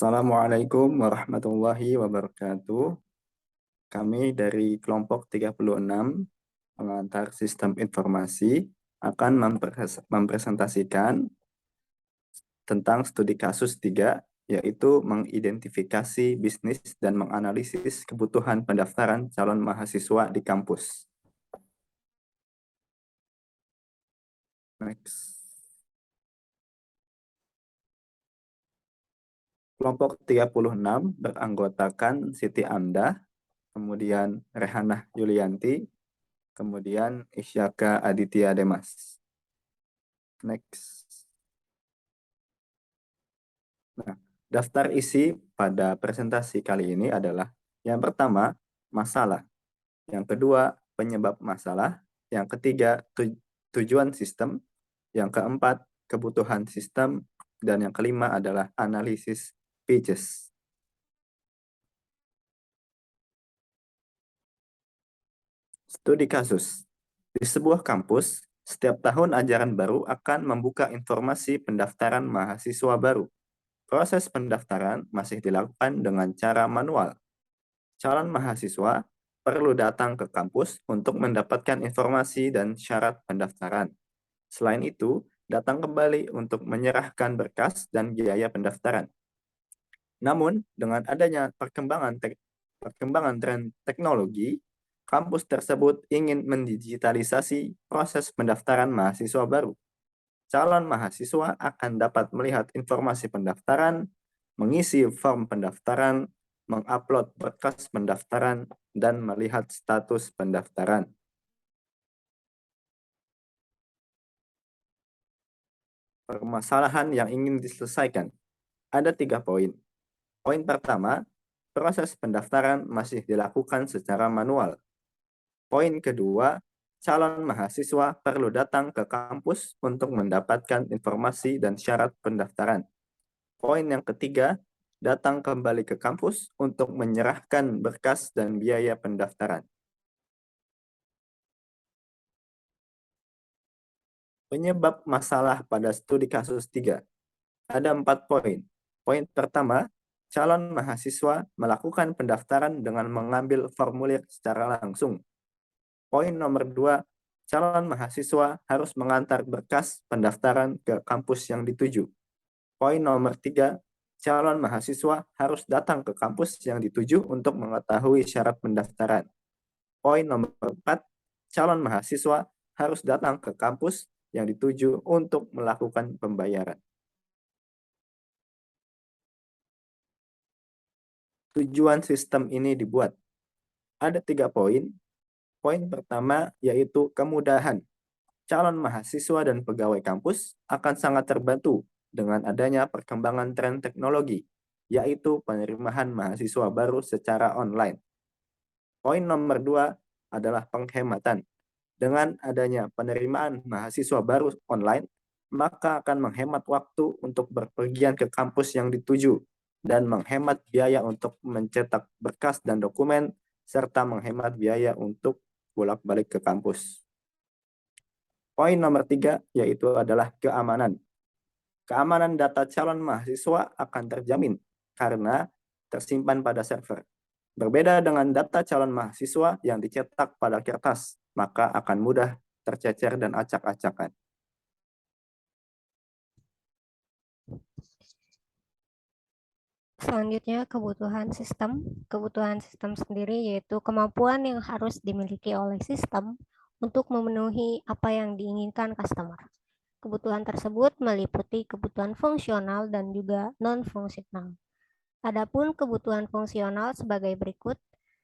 Assalamualaikum warahmatullahi wabarakatuh. Kami dari kelompok 36 pengantar sistem informasi akan mempresentasikan tentang studi kasus 3, yaitu mengidentifikasi bisnis dan menganalisis kebutuhan pendaftaran calon mahasiswa di kampus. Next. Kelompok 36 beranggotakan Siti Amdah, kemudian Rehanah Yulianti, kemudian Isyaka Aditya Demas. Next. Nah, daftar isi pada presentasi kali ini adalah yang pertama, masalah. Yang kedua, penyebab masalah. Yang ketiga, tujuan sistem. Yang keempat, kebutuhan sistem. Dan yang kelima adalah analisis pitches. Studi kasus. Di sebuah kampus, setiap tahun ajaran baru akan membuka informasi pendaftaran mahasiswa baru. Proses pendaftaran masih dilakukan dengan cara manual. Calon mahasiswa perlu datang ke kampus untuk mendapatkan informasi dan syarat pendaftaran. Selain itu, datang kembali untuk menyerahkan berkas dan biaya pendaftaran. Namun, dengan adanya perkembangan tren teknologi, kampus tersebut ingin mendigitalisasi proses pendaftaran mahasiswa baru. Calon mahasiswa akan dapat melihat informasi pendaftaran, mengisi form pendaftaran, mengupload berkas pendaftaran, dan melihat status pendaftaran. Permasalahan yang ingin diselesaikan. Ada 3 poin. Poin pertama, proses pendaftaran masih dilakukan secara manual. Poin kedua, calon mahasiswa perlu datang ke kampus untuk mendapatkan informasi dan syarat pendaftaran. Poin yang ketiga, datang kembali ke kampus untuk menyerahkan berkas dan biaya pendaftaran. Penyebab masalah pada studi kasus 3. Ada 4 poin. Poin pertama, calon mahasiswa melakukan pendaftaran dengan mengambil formulir secara langsung. Poin nomor 2, calon mahasiswa harus mengantar berkas pendaftaran ke kampus yang dituju. Poin nomor 3, calon mahasiswa harus datang ke kampus yang dituju untuk mengetahui syarat pendaftaran. Poin nomor 4, calon mahasiswa harus datang ke kampus yang dituju untuk melakukan pembayaran. Tujuan sistem ini dibuat. Ada 3 poin. Poin pertama yaitu kemudahan. Calon mahasiswa dan pegawai kampus akan sangat terbantu dengan adanya perkembangan tren teknologi, yaitu penerimaan mahasiswa baru secara online. Poin nomor 2 adalah penghematan. Dengan adanya penerimaan mahasiswa baru online, maka akan menghemat waktu untuk berpergian ke kampus yang dituju dan menghemat biaya untuk mencetak berkas dan dokumen, serta menghemat biaya untuk bolak-balik ke kampus. Poin nomor 3 yaitu adalah keamanan. Keamanan data calon mahasiswa akan terjamin karena tersimpan pada server. Berbeda dengan data calon mahasiswa yang dicetak pada kertas, maka akan mudah tercecer dan acak-acakan. Selanjutnya, kebutuhan sistem. Kebutuhan sistem sendiri yaitu kemampuan yang harus dimiliki oleh sistem untuk memenuhi apa yang diinginkan customer. Kebutuhan tersebut meliputi kebutuhan fungsional dan juga non-fungsional. Adapun kebutuhan fungsional sebagai berikut: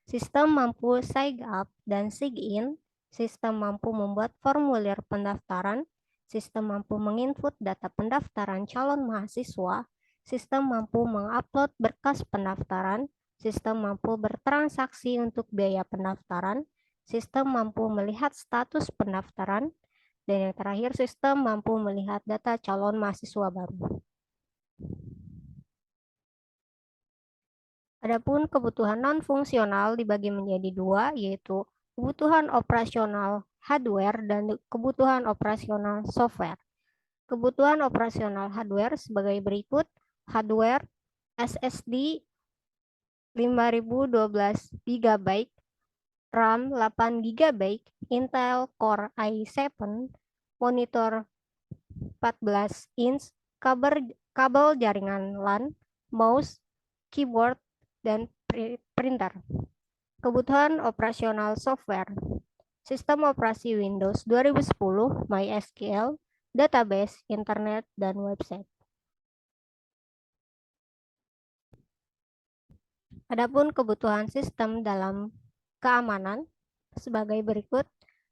sistem mampu sign up dan sign in, sistem mampu membuat formulir pendaftaran, sistem mampu menginput data pendaftaran calon mahasiswa, sistem mampu mengupload berkas pendaftaran, sistem mampu bertransaksi untuk biaya pendaftaran, sistem mampu melihat status pendaftaran, dan yang terakhir, sistem mampu melihat data calon mahasiswa baru. Adapun kebutuhan non-fungsional dibagi menjadi 2, yaitu kebutuhan operasional hardware dan kebutuhan operasional software. Kebutuhan operasional hardware sebagai berikut: hardware SSD 5012 GB, RAM 8 GB, Intel Core i7, monitor 14 inch, kabel jaringan LAN, mouse, keyboard, dan printer. Kebutuhan operasional software. Sistem operasi Windows 2010, MySQL, database, internet, dan website. Adapun kebutuhan sistem dalam keamanan sebagai berikut.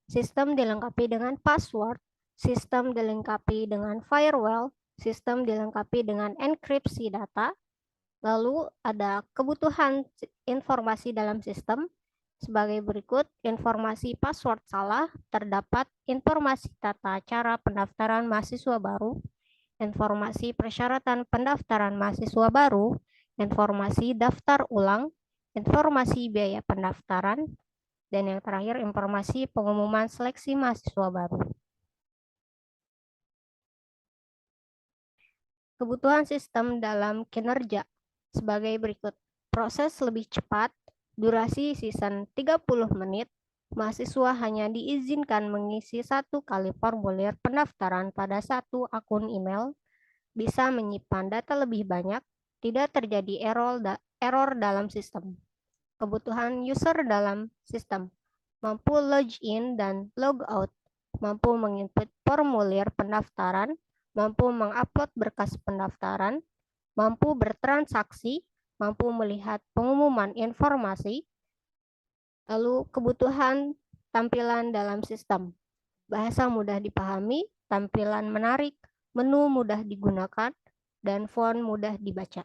Sistem dilengkapi dengan password, sistem dilengkapi dengan firewall, sistem dilengkapi dengan enkripsi data. Lalu ada kebutuhan informasi dalam sistem sebagai berikut. Informasi password salah, terdapat informasi tata cara pendaftaran mahasiswa baru, informasi persyaratan pendaftaran mahasiswa baru, informasi daftar ulang, informasi biaya pendaftaran, dan yang terakhir informasi pengumuman seleksi mahasiswa baru. Kebutuhan sistem dalam kinerja sebagai berikut. Proses lebih cepat, durasi season 30 menit, mahasiswa hanya diizinkan mengisi 1 kali formulir pendaftaran pada 1 akun email, bisa menyimpan data lebih banyak, tidak terjadi error dalam sistem. Kebutuhan user dalam sistem, mampu login dan logout, mampu menginput formulir pendaftaran, mampu mengupload berkas pendaftaran, mampu bertransaksi, mampu melihat pengumuman informasi. Lalu kebutuhan tampilan dalam sistem, bahasa mudah dipahami, tampilan menarik, menu mudah digunakan, dan font mudah dibaca.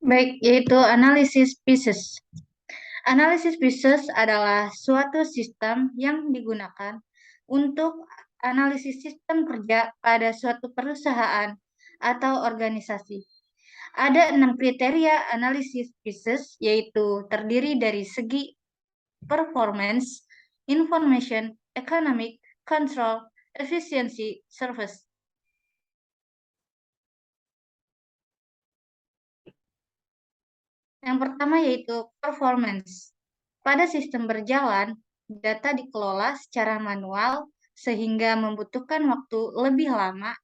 Baik, yaitu analisis pieces. Analisis pieces adalah suatu sistem yang digunakan untuk analisis sistem kerja pada suatu perusahaan atau organisasi. Ada 6 kriteria analisis pieces, yaitu terdiri dari segi performance, information, economic, control, efficiency, service. Yang pertama yaitu performance. Pada sistem berjalan, data dikelola secara manual sehingga membutuhkan waktu lebih lama.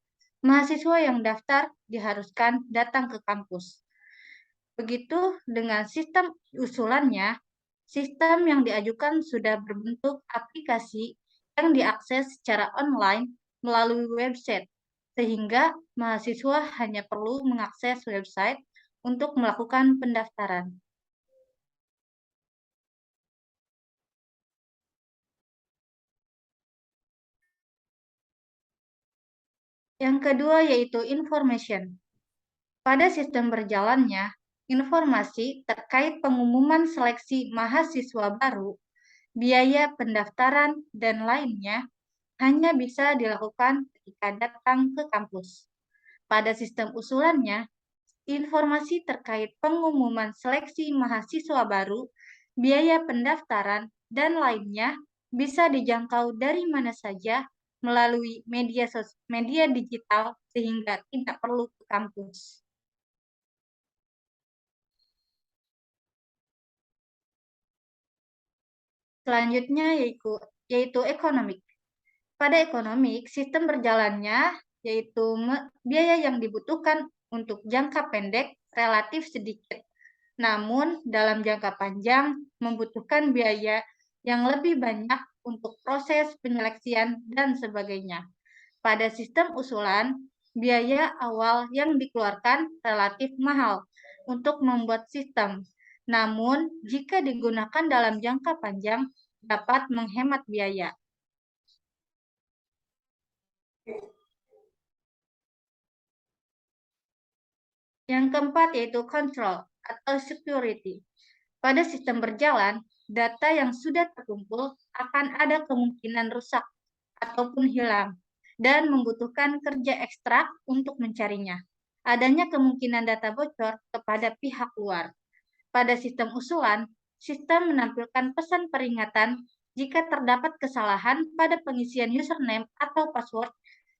Mahasiswa yang daftar diharuskan datang ke kampus. Begitu dengan sistem usulannya, sistem yang diajukan sudah berbentuk aplikasi yang diakses secara online melalui website, sehingga mahasiswa hanya perlu mengakses website untuk melakukan pendaftaran. Yang kedua yaitu information. Pada sistem berjalannya, informasi terkait pengumuman seleksi mahasiswa baru, biaya pendaftaran, dan lainnya hanya bisa dilakukan ketika datang ke kampus. Pada sistem usulannya, informasi terkait pengumuman seleksi mahasiswa baru, biaya pendaftaran, dan lainnya bisa dijangkau dari mana saja melalui media digital sehingga tidak perlu ke kampus. Selanjutnya yaitu ekonomik. Pada ekonomik, sistem berjalannya yaitu biaya yang dibutuhkan untuk jangka pendek relatif sedikit. Namun, dalam jangka panjang membutuhkan biaya yang lebih banyak untuk proses penyeleksian dan sebagainya. Pada sistem usulan, biaya awal yang dikeluarkan relatif mahal untuk membuat sistem. Namun, jika digunakan dalam jangka panjang, dapat menghemat biaya. Yang keempat yaitu control atau security. Pada sistem berjalan, data yang sudah terkumpul akan ada kemungkinan rusak ataupun hilang dan membutuhkan kerja ekstra untuk mencarinya. Adanya kemungkinan data bocor kepada pihak luar. Pada sistem usulan, sistem menampilkan pesan peringatan jika terdapat kesalahan pada pengisian username atau password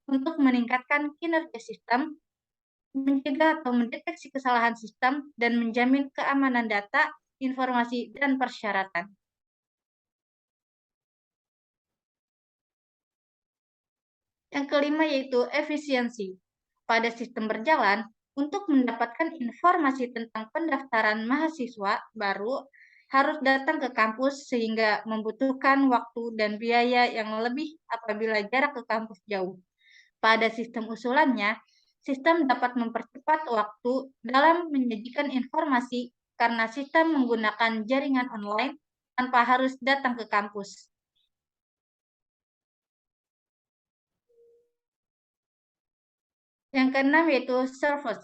untuk meningkatkan kinerja sistem, mencegah atau mendeteksi kesalahan sistem, dan menjamin keamanan data, informasi, dan persyaratan. Yang kelima yaitu efisiensi. Pada sistem berjalan, untuk mendapatkan informasi tentang pendaftaran mahasiswa baru harus datang ke kampus sehingga membutuhkan waktu dan biaya yang lebih apabila jarak ke kampus jauh. Pada sistem usulannya, sistem dapat mempercepat waktu dalam menyajikan informasi karena sistem menggunakan jaringan online tanpa harus datang ke kampus. Yang keenam yaitu service.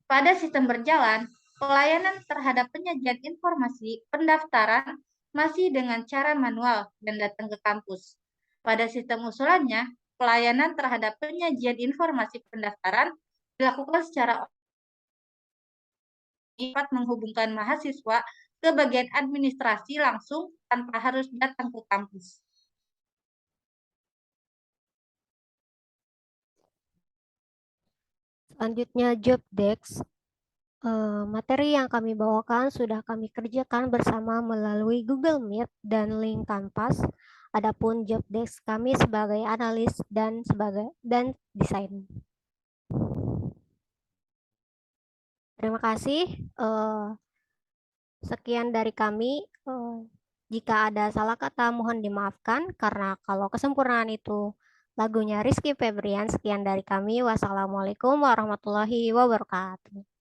Pada sistem berjalan, pelayanan terhadap penyajian informasi pendaftaran masih dengan cara manual dan datang ke kampus. Pada sistem usulannya, pelayanan terhadap penyajian informasi pendaftaran dilakukan secara dapat menghubungkan mahasiswa ke bagian administrasi langsung tanpa harus datang ke kampus. Selanjutnya job desk. Materi yang kami bawakan sudah kami kerjakan bersama melalui Google Meet dan link Canvas. Adapun job desk kami sebagai analis dan desain. Terima kasih. Sekian dari kami. Jika ada salah kata mohon dimaafkan karena kalau kesempurnaan itu lagunya Rizky Febrian. Sekian dari kami. Wassalamualaikum warahmatullahi wabarakatuh.